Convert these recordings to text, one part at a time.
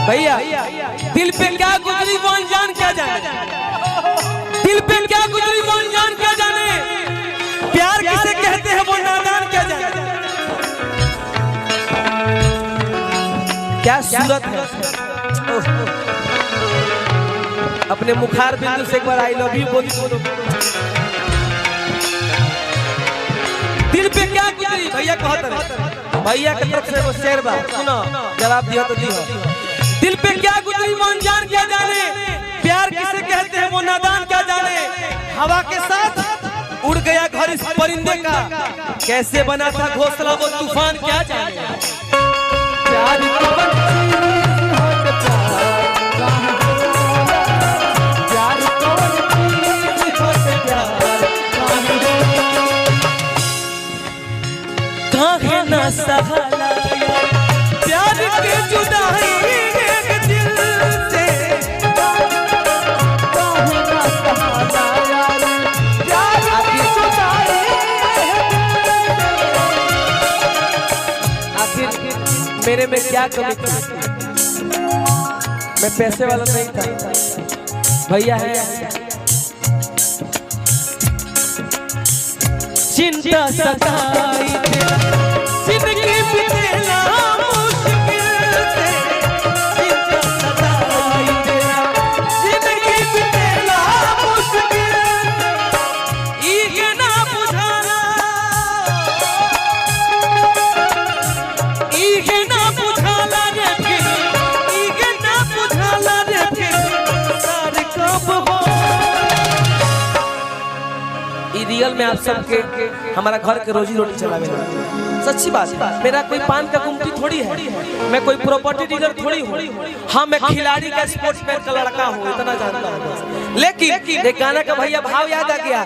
भैया दिल पे क्या गुजरी वो अनजान क्या जाने, दिल पे क्या गुजरी वो अनजान क्या जाने, प्यार किसे कहते हैं वो नादान क्या जाने। क्या सूरत है। अपने मुखार बिंदु से एक बार आई लव यू बोलो। दिल पे क्या गुजरी भैया कहते हैं, भैया की तरफ से वो शेर बा सुनो, जवाब दियो तो दियो। दिल पे क्या गुजरी वो अनजान क्या जाने, प्यार किसे कहते हैं वो नादान क्या जाने। हवा के साथ उड़ गया घर इस परिंदे का, कैसे बना था घोंसला वो तूफान क्या जाने। प्यार ना सहाला प्यार की जुदाई एक दिल से, ना सहाला यार प्यार की जुदाई। आखिर मेरे में क्या कमी थी, मैं पैसे वाला नहीं था, भैया है। चिंता सताई जिंदगी बितेला मुश्किल से, चिंता सताई जिंदगी बितेला मुश्किल से। ये ना बुझाना, ये ना बुझाना रे फिर, ये ना बुझाना रे फिर सार कब हो। रियल में आप सबके हमारा घर के रोजी रोटी चलावे, सच्ची बात। मेरा कोई पान का गुमटी थोड़ी है, मैं कोई प्रॉपर्टी डीलर थोड़ी हूँ। हाँ मैं खिलाड़ी का स्पोर्ट्समैन का लड़का हूँ, इतना जानता हूँ। लेकिन एक गाना का भैया भाव याद आ गया,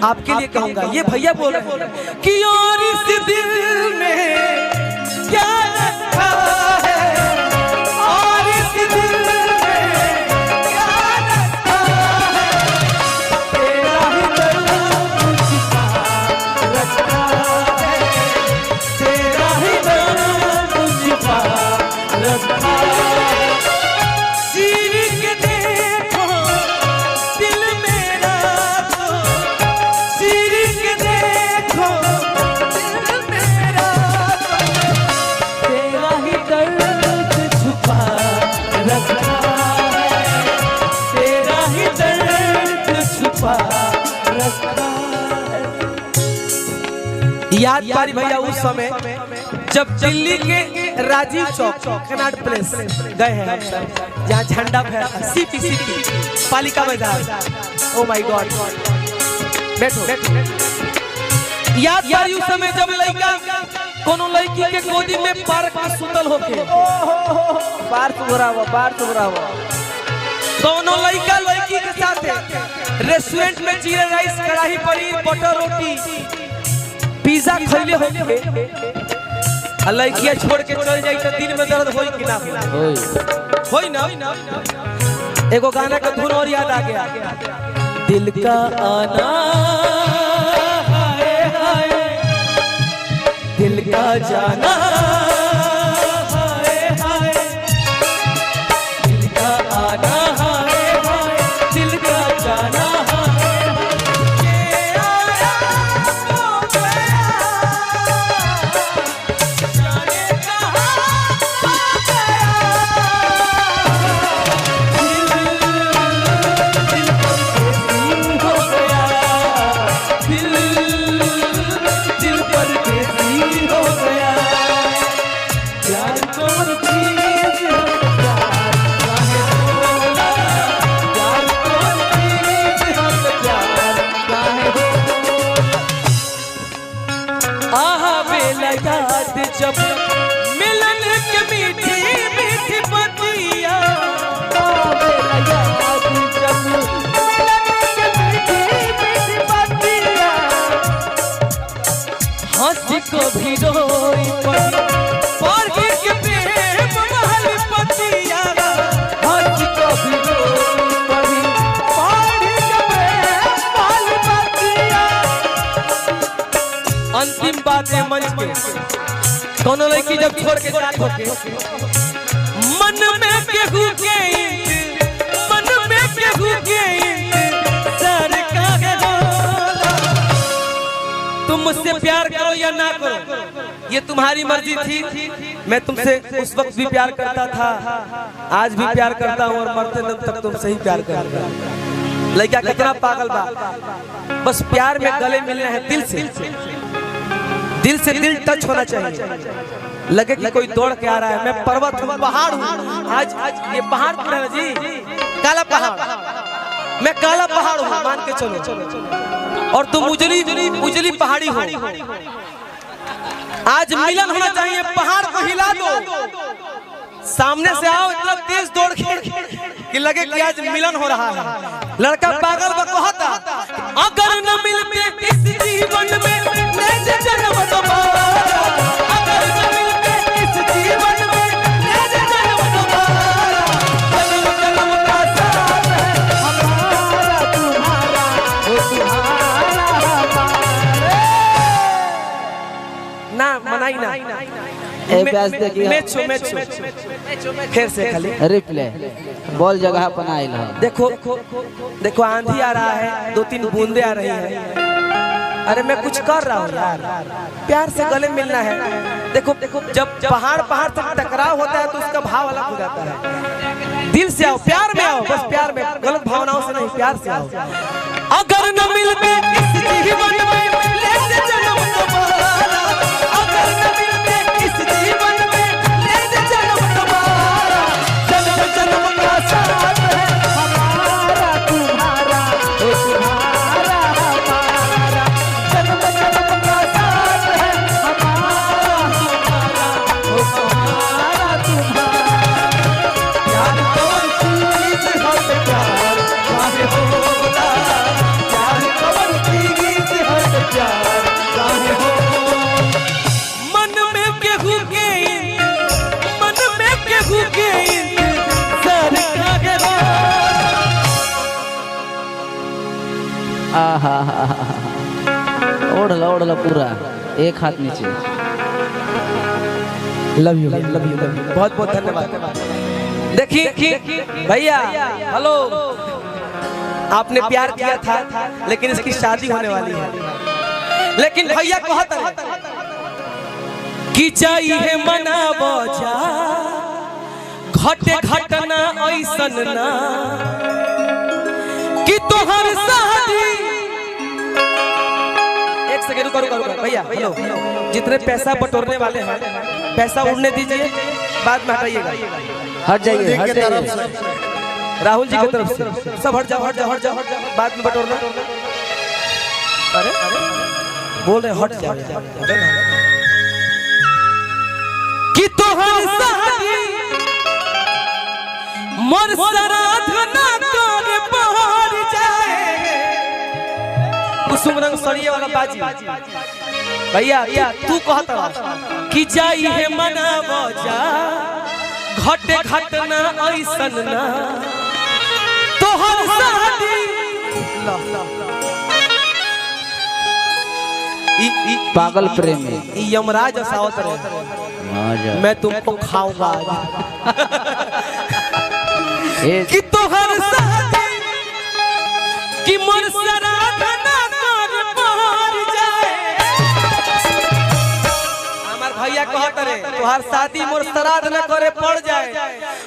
आपके लिए कहूँगा। ये भैया बोल रहे हैं कि और इस दिल में क्या रखा है, और इस दिल में क्या रखा है, तेरा ही दर्द मुझका रखा है, तेरा ही दर्द मुझका रखा है। चीर के देखो दिल मेरा तो, चीर के देखो दिल मेरा तो, तेरा ही दर्द छुपा रखा है, तेरा ही दर्द छुपा रखा है। याद पारी भैया उस समय जब दिल्ली के राजीव चौक कनाट प्लेस गए हैं हम सब, जहाँ झंडा फहरा सीपी पालिका बाजार। ओ माय गॉड, बैठो। याद पारी उस समय जब लड़का कोनो लड़की के गोदी में पार्क में सुतल होके, बार सुधरा हुआ कोनो लड़का लड़की के साथ रेस्टोरेंट में जीरा राइस, कढ़ाई पनीर, बटर रोटी, पिज्जा खैले होके, लड़कियां छोड़ के चल जाई तो दिन में दर्द होई कि ना होई ना। एगो गाना का धुन और याद आ गया, दिल का आना हाय हाय, दिल का जाना हाय हाय, दिल का आना हाय हाय, दिल का जाना जब मिलन के मीठी मीठी बतिया, जब मिलन के मीठी मीठी बतिया, हंसी को भी रोई पड़ी के प्रेम महल पतिया, हंसी को भी रोई पड़ी के प्रेम महल पतिया। अंतिम बात है मंच पे, कोनो लड़की जब छोड़ के साथ होके मन मन में केहू के मन में केहू के सर काहे होला। तुम मुझसे प्यार करो या ना करो ये तुम्हारी मर्जी थी। मैं तुमसे उस वक्त भी प्यार करता था, आज भी प्यार करता हूँ और मरते दम तक तुमसे ही प्यार करूंगा। लड़का कितना पागल बा, बस प्यार में गले मिलना है दिल से दिल टच होना चाहिए। लगे कि कोई दौड़ के आ रहा है। मैं पर्वत हूँ, पहाड़ हूँ। आज ये पहाड़ पूरा है जी, काला पहाड़। मैं काला पहाड़ हूँ मान के चलो, और तुम उजली पहाड़ी हो। आज मिलन होना चाहिए। पहाड़ को हिला दो, सामने से आओ इतना तेज दौड़ के कि लगे कि आज मिलन हो रहा है। लड़का पागल कहता अगर न मिलते इस जीवन में ले जन्म दोबारा, अगर न मिलते इस जीवन में ले जन्म दोबारा, जन्म जन्म का साथ है हमारा तुम्हारा, वो तुम्हारा हमारा। ना मनाई ना ए प्यास देखिए मैं फिर से खाली रिप्ले बॉल जगह पर आइल है। देखो आंधी आ रहा है, 2-3 बूंदे आ रही हैं। अरे मैं कुछ कर रहा हूँ यार, प्यार से गले मिलना है। देखो जब पहाड़ तक टकराव होता है तो उसका भाव अलग हो जाता है। दिल से आओ, प्यार में आओ, बस प्यार में, गलत भावनाओं से नहीं, प्यार से आओ। अगर न मिलते इस जीवन में ले जन्म दोबारा, अगर न मिलते इस जीवन में ले जन्म दोबारा, जन्म जन्म का साथ है हमारा तुम्हारा, वो तुम्हारा हमारा, जन्म जन्म का साथ है हमारा तुम्हारा, वो तुम्हारा तुम्हारा। यार कौन चीज हट प्यार काहे होला, यार कौन चीज हट प्यार काहे होला। मन में केहू के सर काहे होला। आहा ओढ़ला पूरा एक हाथ नीचे। लव यू बहुत बहुत धन्यवाद। देखिए भैया, हेलो, आपने प्यार किया था लेकिन इसकी शादी होने वाली है। लेकिन भैया कहता है कि चाहिए मनाबो जा, घटे घटना ऐसन ना कि तोहर शादी। एक सेकंड रुको भैया, हेलो, जितने पैसा बटोरने वाले हैं पैसा उड़ने दीजिए, बाद में हटाइएगा, हट जाइए राहुल जी की तरफ से सब हट जाओ, बाद में बटोरना। अरे बोल रहे हट जाओ कि तोहर शादी मोर श्राद्ध ना कर पहर जाए। कुसुम रंग सरिये वाला बाजी भैया, तू कहता कि चाहिए मनाबो जा, घटे घटना ऐसन ना तोहर शादी। पागल प्रेमी यमराज असावत रहे, मैं तुमको खाऊंगा कि तोहर शादी कि मोर श्राद्ध ना कर पहर जाए। हमार भैया कहत रहे तोहर शादी मोर श्राद्ध ना करे पड़ जाए।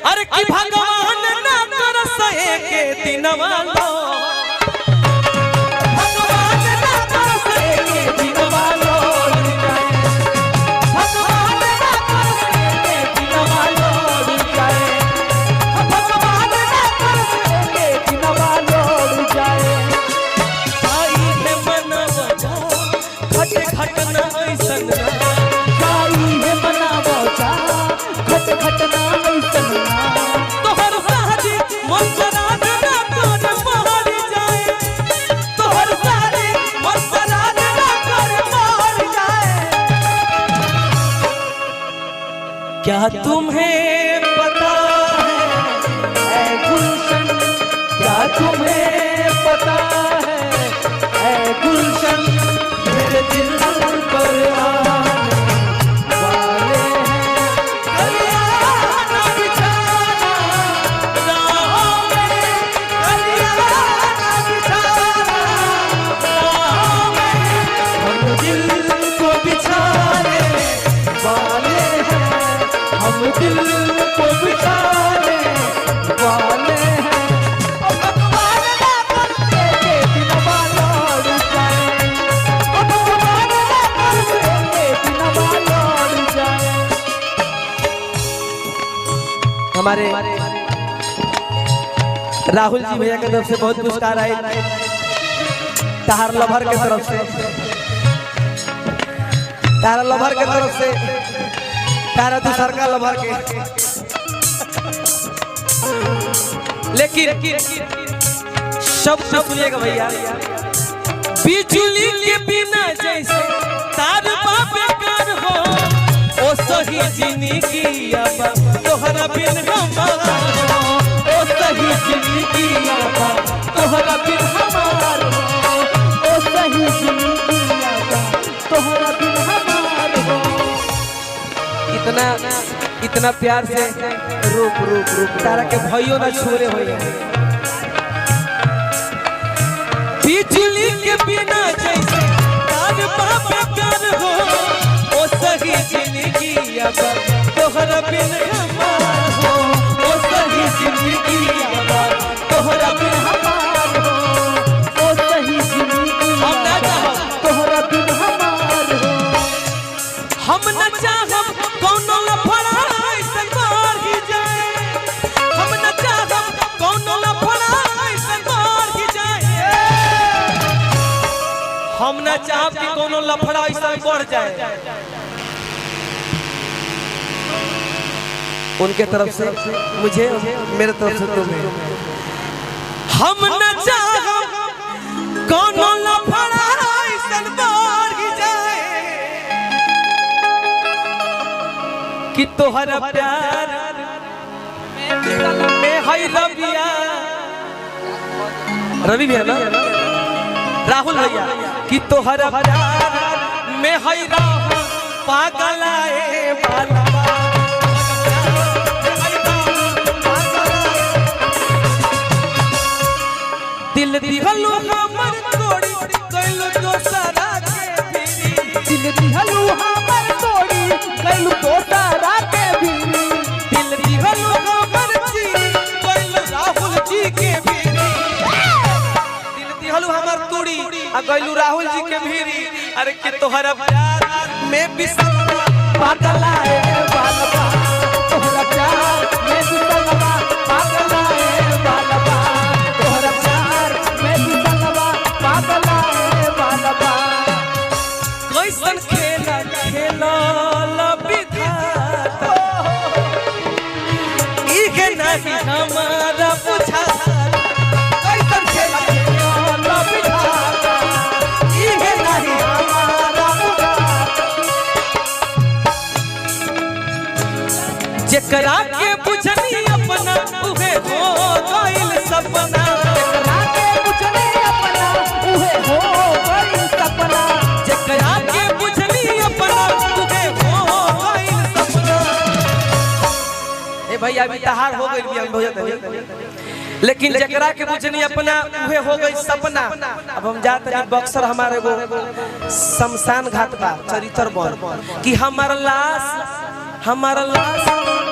अरे कि भगवान ना कर सहे के दिनवा लो, भगवान ना कर सहे के दिनवा लो, भगवान ना कर सहे के दिनवा लो जाए, भगवान ना कर सहे के दिनवा लो जाए। आई है मनवा जा, घटे घटना ऐसन ना, आई है मनवा जा, घटे घटना ऐसन ना, तोहर शादी मोर श्राद्ध ना कर पहर जाए, तोहर शादी मोर श्राद्ध ना कर पहर जाए। क्या तुम्हें पता है ऐ गुलशन, क्या तुम्हें पता है ऐ गुलशन, मेरे दिल पर आने वाले हैं कल्याण बिछाने हमारे राहुल जी भैया की तरफ से बहुत पुरस्कार आए तहार लभर के तरफ से, तारा लभर के तरफ से, तारा दूसर का लभर के। लेकिन शब्द सुनिएगा भैया, बिजली के बिना जैसे तार बेकार हो ओ सही जिंदगी अब तोहरा बिन हमारा हो, ओ सही जिंदगी अब तोहरा बिन हमारा हो, ओ सही जिंदगी अब तोहरा बिन हमारा हो। इतना प्यार से रूप रूप रूप तारा के भाइयों ना छोड़े हो। बिजली के बिना जैसे तार बेकार हो ओ सही जिंदगी अब तोहरा बिन हमारा हो, ओ सही जिंदगी अब तोहरा बिन हमारा हो, ओ सही जिंदगी हम ना चाहब तोहरा बिन हमारा हो। हम न चाहब कोनो लफड़ा ऐसा मार ही जाए, हम न चाहब कोनो लफड़ा ऐसा मार ही जाए, हम न चाहब कि कोनो लफड़ा ऐसा बढ़ जाए। उनके तरफ से मुझे, मेरे तरफ से तुम्हें। हम न चाहब कोनो लफड़ा ऐसा बढ़ ही जाए कि तोहरा प्यार में है रबिया, रवि भैया ना, राहुल भैया, कि तोहरा प्यार में है राहुल पागल आए बाला। दिल दिहलू हमर तोड़ी कैलू दोसरा के बीरी, दिल दिहलू हमर तोड़ी कैलू दोसरा के बीरी, दिल दिहलू हमर चीरी कैलू राहुल जी के बीरी, दिल दिहलू हमर तोड़ी आ कैलू राहुल जी के बीरी। अरे कि तोहरा प्यार में बिसलवा पागल आए बालवा, तोहरा प्यार में बिसलवा पागल आए बालवा, तोहरा प्यार में बिसलवा पागल आए बालवा। कैसन खेला खेला विधाता इहे नहीं हमारा बुझाता, कैसन खेला खेला विधाता इहे नहीं हमारा बुझाता। जेकरा के बुझनी अपना उहे हो गइल सपना, जेकरा के बुझनी अपना उहे हो गइल सपना, जेकरा के बुझनी अपना उहे हो गइल सपना। ए भैया अभी तहार हो गइल बिया भैया, लेकिन जेकरा के बुझनी अपना उहे हो गइल सपना। अब हम जात नहीं बक्सर, हमारे वो शमशान घाट बा चरित्र बन कि हमार लाश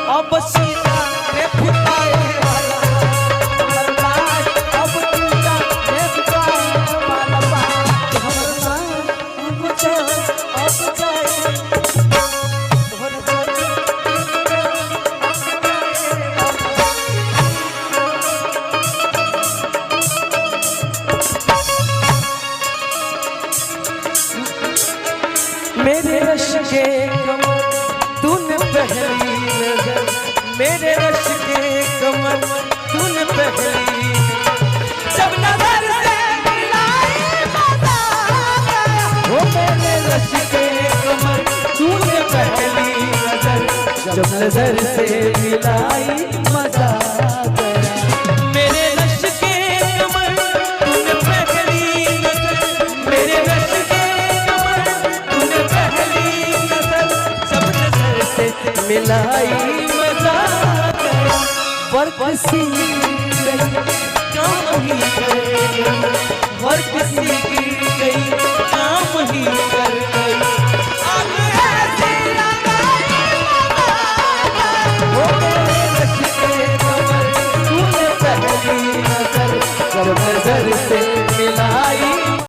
अब सीता रे फुटाए वाला, हमार लाश अब सीता रे फुटाए वाला बा, हमार लाश अब जाए तोहरा मेरे रश के कमर तूने पहली नजर, मेरे रश के कमर तूने पहली जब नजर से मिलाई मजा गया, वो मेरे रश के कमर तूने पहली नजर, जब नजर से मिलाई मजा गया। मेरे रश के कमर तूने पहली नजर, मेरे रश के कमर तूने पहली नजर, जब नजर से मिलाई मजा गया। पर किसी काम ही करे, पर किसी